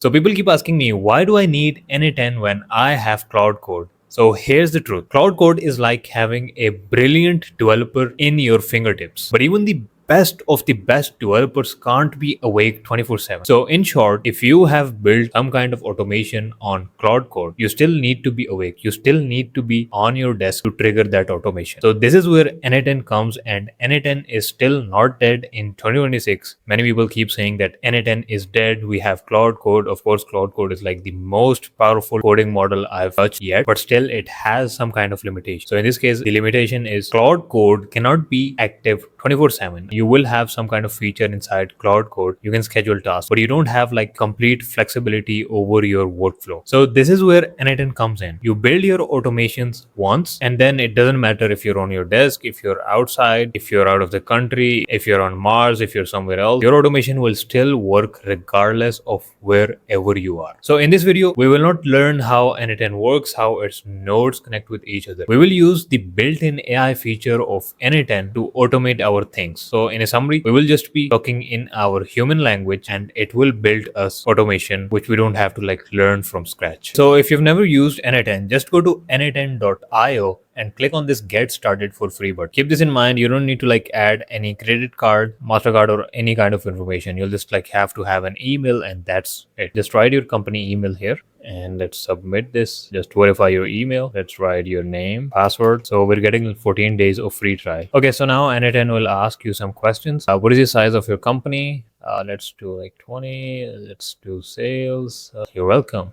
So people keep asking me, why do I need n8n when I have Cloud Code? So here's the truth. Cloud Code is like having a brilliant developer in your fingertips. But even the best of the best developers can't be awake 24/7. So in short, if you have built some kind of automation on Cloud Code, you still need to be awake. You still need to be on your desk to trigger that automation. So this is where n8n comes, and n8n is still not dead in 2026. Many people keep saying that n8n is dead. We have Cloud Code. Of course, Cloud Code is like the most powerful coding model I've touched yet, but still it has some kind of limitation. So in this case, the limitation is Cloud Code cannot be active 24/7. You will have some kind of feature inside Cloud Code. You can schedule tasks, but you don't have like complete flexibility over your workflow. So this is where n8n comes in. You build your automations once, and then it doesn't matter if you're on your desk, if you're outside, if you're out of the country, if you're on Mars, if you're somewhere else, your automation will still work regardless of wherever you are. So in this video, we will not learn how n8n works, how its nodes connect with each other. We will use the built-in AI feature of n8n to automate our things. So in a summary, we will just be talking in our human language, and it will build us automation which we don't have to like learn from scratch. So if you've never used n8n, just go to n8n.io and click on this get started for free button. Keep this in mind, you don't need to like add any credit card, MasterCard, or any kind of information. You'll just like have to have an email, and that's it. Just write your company email here, and let's submit this. Just verify your email. Let's write your name, password. So we're getting 14 days of free trial. Okay, so now n8n will ask you some questions. What is the size of your company? Let's do like 20. Let's do sales. You're welcome.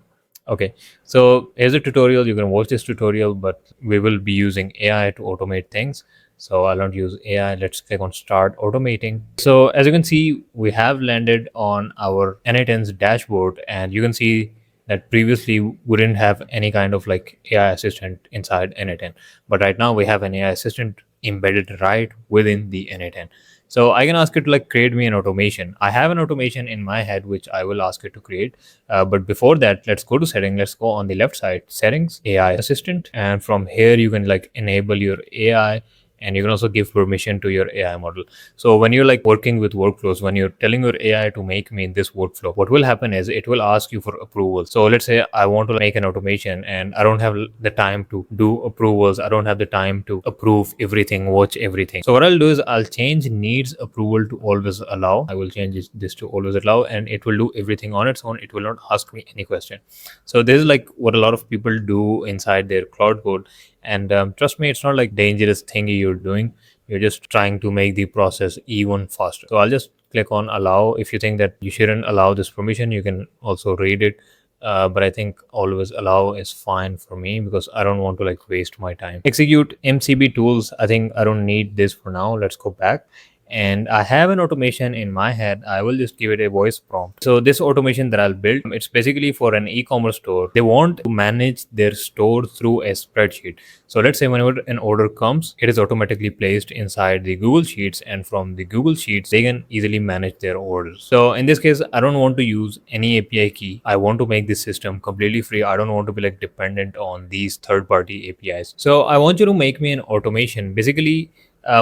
Okay, so here's a tutorial. You can watch this tutorial, but we will be using AI to automate things. So I'll not use AI. Let's click on start automating. So as you can see, we have landed on our n8n's dashboard, and you can see that previously we didn't have any kind of like AI assistant inside n8n, but right now we have an AI assistant embedded right within the n8n. So I can ask it to like create me an automation. I have an automation in my head which I will ask it to create. But before that, let's go to settings. Let's go on the left side, settings, AI assistant, and from here you can like enable your AI, and you can also give permission to your AI model. So when you're like working with workflows, when you're telling your AI to make me this workflow, what will happen is it will ask you for approval. So let's say I want to make an automation and I don't have the time to do approvals. I don't have the time to approve everything, watch everything. So what I'll do is I'll change needs approval to always allow. I will change this to always allow, and it will do everything on its own. It will not ask me any question. So this is like what a lot of people do inside their Cloud Code. And trust me, it's not like dangerous thing you're doing. You're just trying to make the process even faster. So I'll just click on allow. If you think that you shouldn't allow this permission, you can also read it. But I think always allow is fine for me because I don't want to like waste my time. Execute MCB tools. I think I don't need this for now. Let's go back. And I have an automation in my head. I will just give it a voice prompt. So this automation that I'll build, it's basically for an e-commerce store. They want to manage their store through a spreadsheet. So let's say whenever an order comes, it is automatically placed inside the Google Sheets, and from the Google Sheets, they can easily manage their orders. So in this case, I don't want to use any API key. I want to make this system completely free. I don't want to be like dependent on these third-party APIs. So I want you to make me an automation. Basically,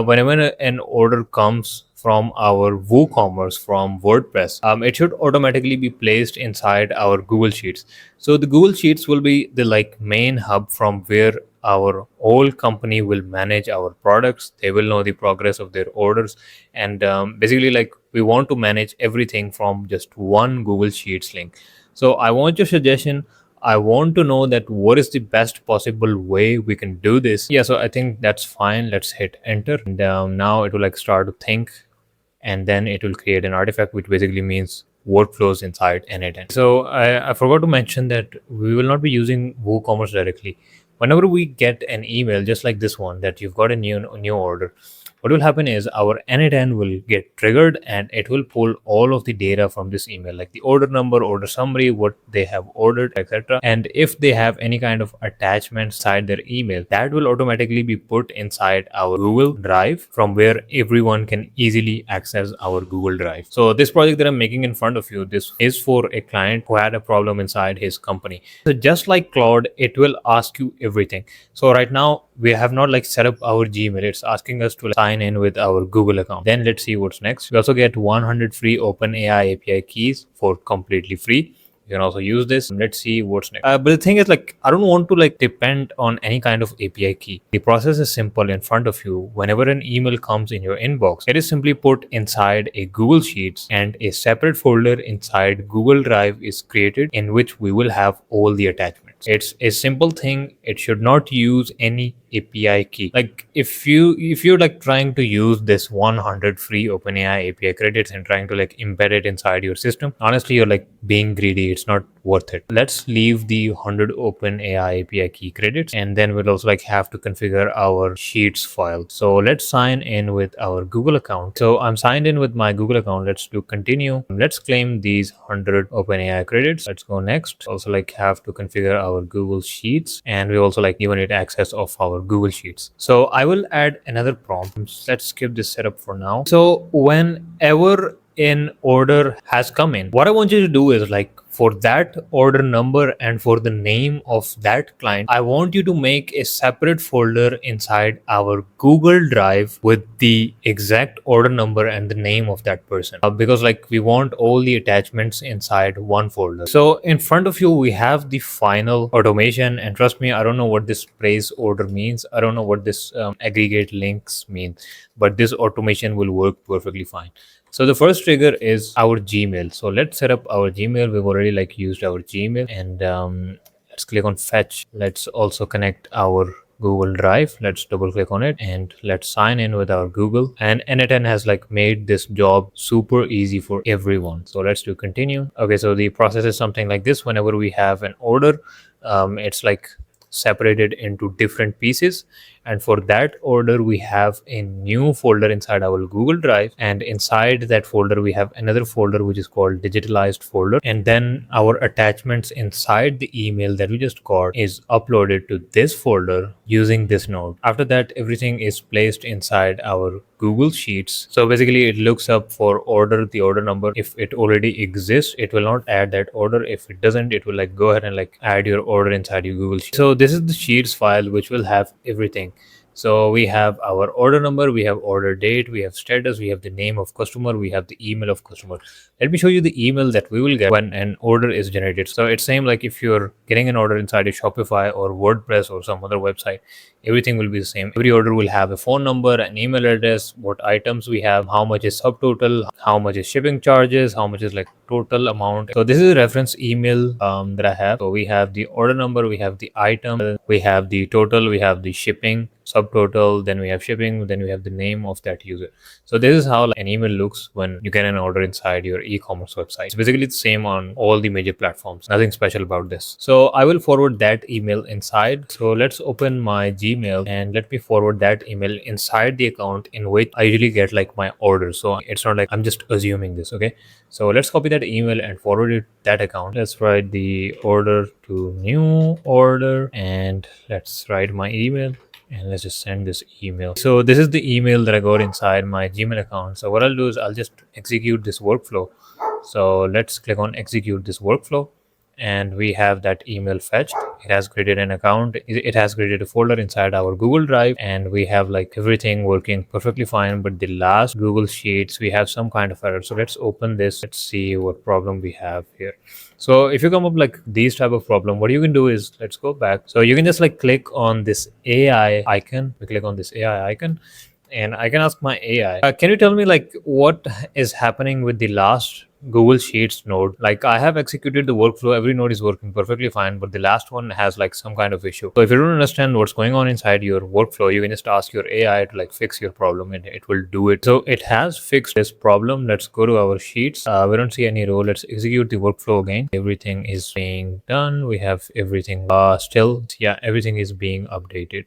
whenever an order comes from our WooCommerce from WordPress, it should automatically be placed inside our Google Sheets. So the Google Sheets will be the like main hub from where our whole company will manage our products. They will know the progress of their orders, and basically like we want to manage everything from just one Google Sheets link. So I want your suggestion. I want to know that what is the best possible way we can do this. Yeah, so I think that's fine. Let's hit enter. And now it will like start to think, and then it will create an artifact, which basically means workflows inside n8n. So I forgot to mention that we will not be using WooCommerce directly. Whenever we get an email just like this one that you've got a new order, what will happen is our n8n will get triggered, and it will pull all of the data from this email, like the order number, order summary, what they have ordered, etc. And if they have any kind of attachment inside their email, that will automatically be put inside our Google Drive, from where everyone can easily access our Google Drive. So this project that I'm making in front of you, this is for a client who had a problem inside his company. So just like Claude, it will ask you everything. So right now we have not like set up our Gmail. It's asking us to sign in with our Google account. Then let's see what's next. We also get 100 free OpenAI API keys for completely free. You can also use this. Let's see what's next. But the thing is, like, I don't want to like depend on any kind of API key. The process is simple in front of you. Whenever an email comes in your inbox, it is simply put inside a Google Sheets, and a separate folder inside Google Drive is created in which we will have all the attachments. It's a simple thing. It should not use any API key. Like if you're like trying to use this 100 free OpenAI API credits and trying to like embed it inside your system, honestly, you're like being greedy. It's not worth it. Let's leave the 100 OpenAI API key credits, and then we'll also like have to configure our Sheets file. So let's sign in with our Google account. So I'm signed in with my Google account. Let's do continue. Let's claim these 100 OpenAI credits. Let's go next. Also like have to configure our Google Sheets, and we also like given it access of our Google Sheets. So I will add another prompt. Let's skip this setup for now. So whenever an order has come in, what I want you to do is like for that order number and for the name of that client, I want you to make a separate folder inside our Google Drive with the exact order number and the name of that person, because like we want all the attachments inside one folder. So in front of you we have the final automation, and trust me, I don't know what this praise order means. I don't know what this aggregate links mean, but this automation will work perfectly fine. So the first trigger is our Gmail. So let's set up our Gmail. We've already like used our Gmail, and let's click on fetch. Let's also connect our Google Drive. Let's double click on it and let's sign in with our Google. And n8n has like made this job super easy for everyone. So let's do continue. Okay, so the process is something like this. Whenever we have an order, it's like separated into different pieces, and for that order we have a new folder inside our Google Drive, and inside that folder we have another folder which is called digitalized folder, and then our attachments inside the email that we just got is uploaded to this folder using this node. After that, everything is placed inside our Google Sheets. So basically it looks up for order, the order number. If it already exists, it will not add that order. If it doesn't, it will like go ahead and like add your order inside your Google Sheets. So this is the Sheets file which will have everything. So we have our order number, we have order date, we have status, we have the name of customer, we have the email of customer. Let me show you the email that we will get when an order is generated. So it's same like if you're getting an order inside a Shopify or WordPress or some other website, everything will be the same. Every order will have a phone number, an email address, what items we have, how much is subtotal, how much is shipping charges, how much is like total amount. So this is a reference email that I have. So we have the order number, we have the item, we have the total, we have the shipping, subtotal, then we have shipping, then we have the name of that user. So this is how like, an email looks when you get an order inside your e-commerce website. It's basically the same on all the major platforms. Nothing special about this. So I will forward that email inside. So let's open my Gmail and let me forward that email inside the account in which I usually get like my order. So it's not like I'm just assuming this. Okay, so let's copy that email and forward it that account. Let's write the order to new order, and let's write my email, and let's just send this email. So this is the email that I got inside my Gmail account. So what I'll do is I'll just execute this workflow. So let's click on execute this workflow, and we have that email fetched. It has created an account, it has created a folder inside our Google Drive, and we have like everything working perfectly fine. But the last Google Sheets, we have some kind of error. So let's open this. Let's see what problem we have here. So if you come up like these type of problem, what you can do is, let's go back. So you can just like click on this AI icon. We click on this AI icon, and I can ask my AI, can you tell me like what is happening with the last Google Sheets node? Like I have executed the workflow, every node is working perfectly fine, but the last one has like some kind of issue. So if you don't understand what's going on inside your workflow, you can just ask your AI to like fix your problem, and it will do it. So it has fixed this problem. Let's go to our Sheets. We don't see any row. Let's execute the workflow again. Everything is being done. We have everything still, yeah, everything is being updated.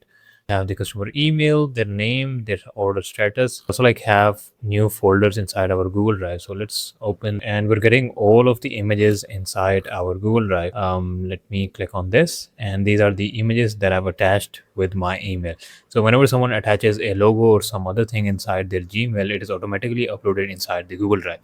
Have the customer email, their name, their order status. Also like have new folders inside our Google Drive. So let's open, and we're getting all of the images inside our Google Drive. Let me click on this, and these are the images that I've attached with my email. So whenever someone attaches a logo or some other thing inside their Gmail, it is automatically uploaded inside the Google Drive.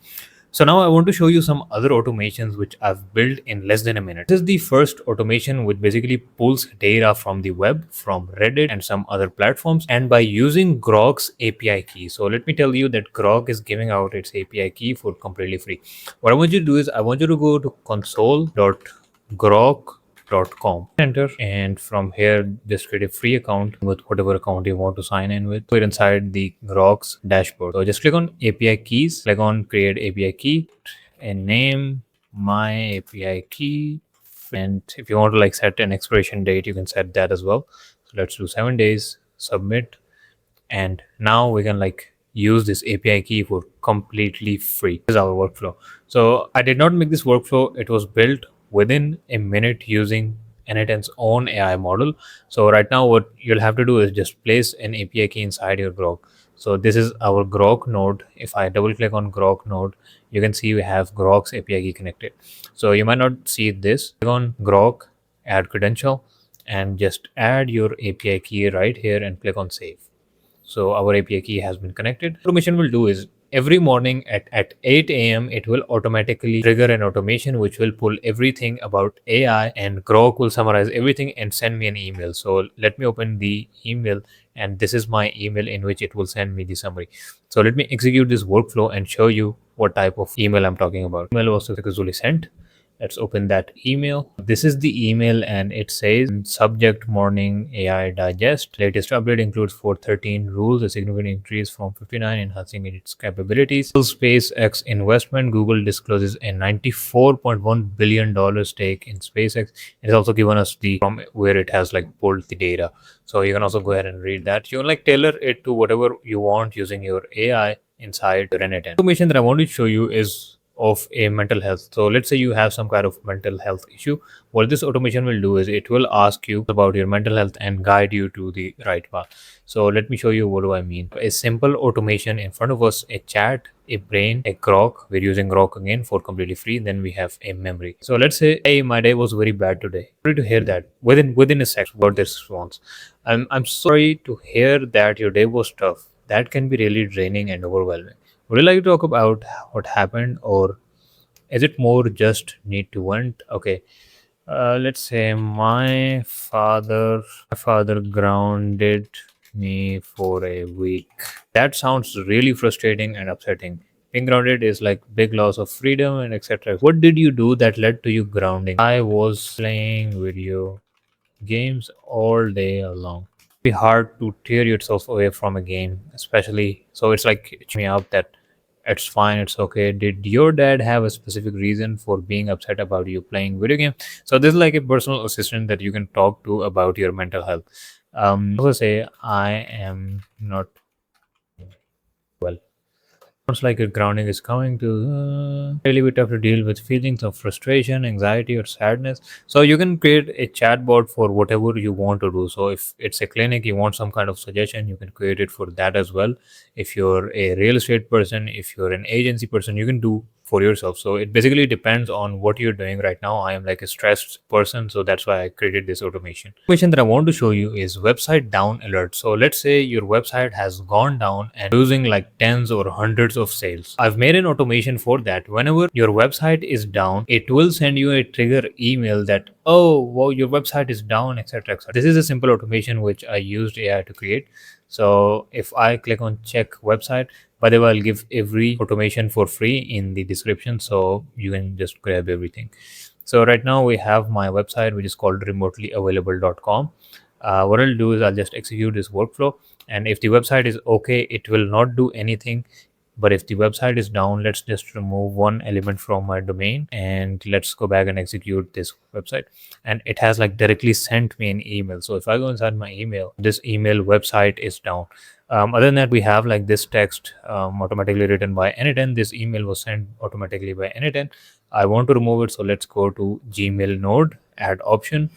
So now I want to show you some other automations which I've built in less than a minute. This is the first automation which basically pulls data from the web, from Reddit and some other platforms, and by using Grok's API key. So let me tell you that Grok is giving out its API key for completely free. What I want you to do is I want you to go to console.grok.com, enter, and from here just create a free account with whatever account you want to sign in with. Put inside the Grok's dashboard. So just click on API keys, click on create API key, and name my API key. And if you want to like set an expiration date, you can set that as well. So let's do 7 days, submit, and now we can like use this API key for completely free. This is our workflow. So I did not make this workflow. It was built within a minute using n8n's own AI model. So right now what you'll have to do is just place an API key inside your Grok. So this is our Grok node. If I double click on Grok node, you can see we have Grok's API key connected. So you might not see this. Click on Grok, add credential, and just add your API key right here and click on save. So our API key has been connected. Automation will do is every morning at 8 a.m. it will automatically trigger an automation which will pull everything about AI, and Grok will summarize everything and send me an email. So let me open the email, and this is my email in which it will send me the summary. So let me execute this workflow and show you what type of email I'm talking about. Email was successfully sent. Let's open that email. This is the email and it says subject morning AI digest. Latest update includes 413 rules, a significant increase from 59, enhancing its capabilities. SpaceX investment. Google discloses a $94.1 billion stake in SpaceX. It has also given us the from where it has like pulled the data. So you can also go ahead and read that. You can like tailor it to whatever you want using your AI inside your n8n. Information that I want to show you is of a mental health. So let's say you have some kind of mental health issue. What this automation will do is it will ask you about your mental health and guide you to the right path. So let me show you what do I mean. A simple automation in front of us, a chat, a brain, a Grok. We're using Grok again for completely free. Then we have a memory. So let's say, hey, my day was very bad today. Sorry to hear that. Within a second, what this response. I'm sorry to hear that your day was tough. That can be really draining and overwhelming. Would you like to talk about what happened, or is it more just need to vent? Okay, let's say my father grounded me for a week. That sounds really frustrating and upsetting. Being grounded is like big loss of freedom and etc. What did you do that led to you grounding? I was playing video games all day long. Be hard to tear yourself away from a game, especially so it's like it me out that it's fine, it's okay. Did your dad have a specific reason for being upset about you playing video game? So this is like a personal assistant that you can talk to about your mental health. Also say I am not well. Sounds like a grounding is coming to really bit tough to deal with feelings of frustration, anxiety, or sadness. So you can create a chatbot for whatever you want to do. So if it's a clinic, you want some kind of suggestion, you can create it for that as well. If you're a real estate person, if you're an agency person, you can do for yourself. So it basically depends on what you're doing right now. I am like a stressed person, so that's why I created this automation that I want to show you is website down alert. So let's say your website has gone down and losing like tens or hundreds of sales. I've made an automation for that. Whenever your website is down, it will send you a trigger email that, oh wow, your website is down, etc, etc. This is a simple automation which I used AI to create. So if I click on check website, by the way, I'll give every automation for free in the description, so you can just grab everything. So right now we have my website which is called remotelyavailable.com. What I'll do is I'll just execute this workflow, and if the website is okay, it will not do anything. But if the website is down, let's just remove one element from my domain and let's go back and execute this website. And it has like directly sent me an email. So if I go inside my email, this email website is down. Other than that, we have like this text automatically written by n8n. This email was sent automatically by n8n. I want to remove it, so let's go to Gmail node, add option,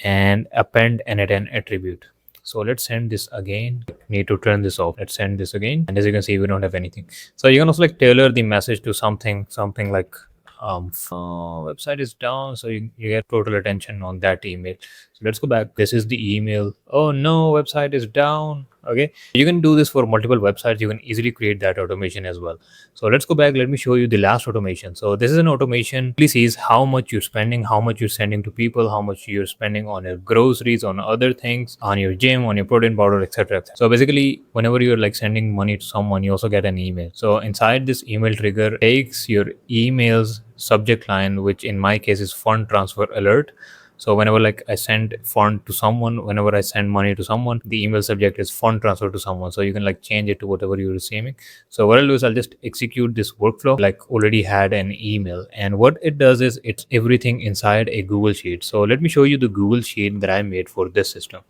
and append n8n attribute. So let's send this again. Need to turn this off. Let's send this again. And as you can see, we don't have anything. So you can also like tailor the message to something like website is down. So you get total attention on that email. So let's go back. This is the email. Oh no, website is down. Okay, you can do this for multiple websites. You can easily create that automation as well. So let's go back. Let me show you the last automation. So this is an automation. Please sees how much you're spending, how much you're sending to people, how much you're spending on your groceries, on other things, on your gym, on your protein powder, etc. So basically, whenever you're like sending money to someone, you also get an email. So inside this email trigger takes your email's subject line, which in my case is fund transfer alert. So whenever like I send fund to someone, whenever I send money to someone, the email subject is fund transfer to someone. So you can like change it to whatever you're receiving. So what I'll do is I'll just execute this workflow like already had an email. And what it does is it's everything inside a Google Sheet. So let me show you the Google Sheet that I made for this system.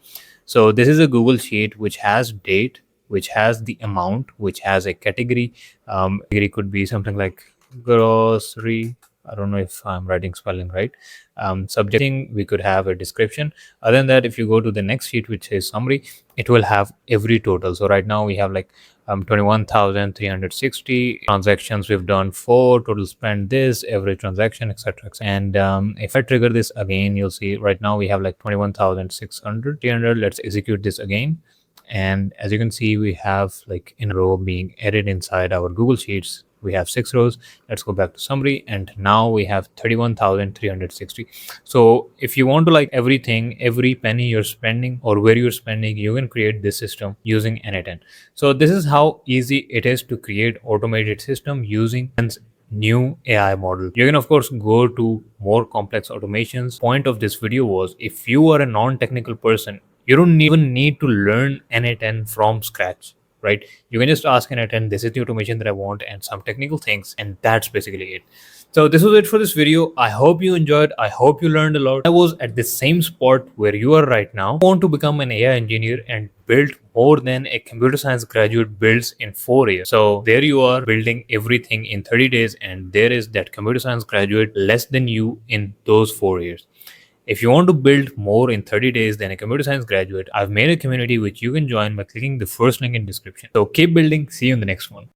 So this is a Google Sheet which has date, which has the amount, which has a category. Category could be something like grocery. I don't know if I'm writing spelling right. Subjecting, we could have a description. Other than that, if you go to the next sheet, which is summary, it will have every total. So right now we have like 21,360 transactions we've done, for total spend this, every transaction, etc. And if I trigger this again, you'll see right now we have like 21,600, 300. Let's execute this again. And as you can see, we have like in a row being added inside our Google Sheets. We have 6 rows. Let's go back to summary, and now we have 31,360. So if you want to like everything, every penny you're spending or where you're spending, you can create this system using n8n. So this is how easy it is to create automated system using new AI model. You can of course go to more complex automations. Point of this video was, if you are a non-technical person, you don't even need to learn n8n from scratch, right? You can just ask n8n, this is the automation that I want and some technical things, and that's basically it. So this was it for this video. I hope you enjoyed. I hope you learned a lot. I was at the same spot where you are right now. I want to become an AI engineer and build more than a computer science graduate builds in 4 years. So there you are building everything in 30 days, and there is that computer science graduate less than you in those 4 years. If you want to build more in 30 days than a computer science graduate, I've made a community which you can join by clicking the first link in description. So keep building. See you in the next one.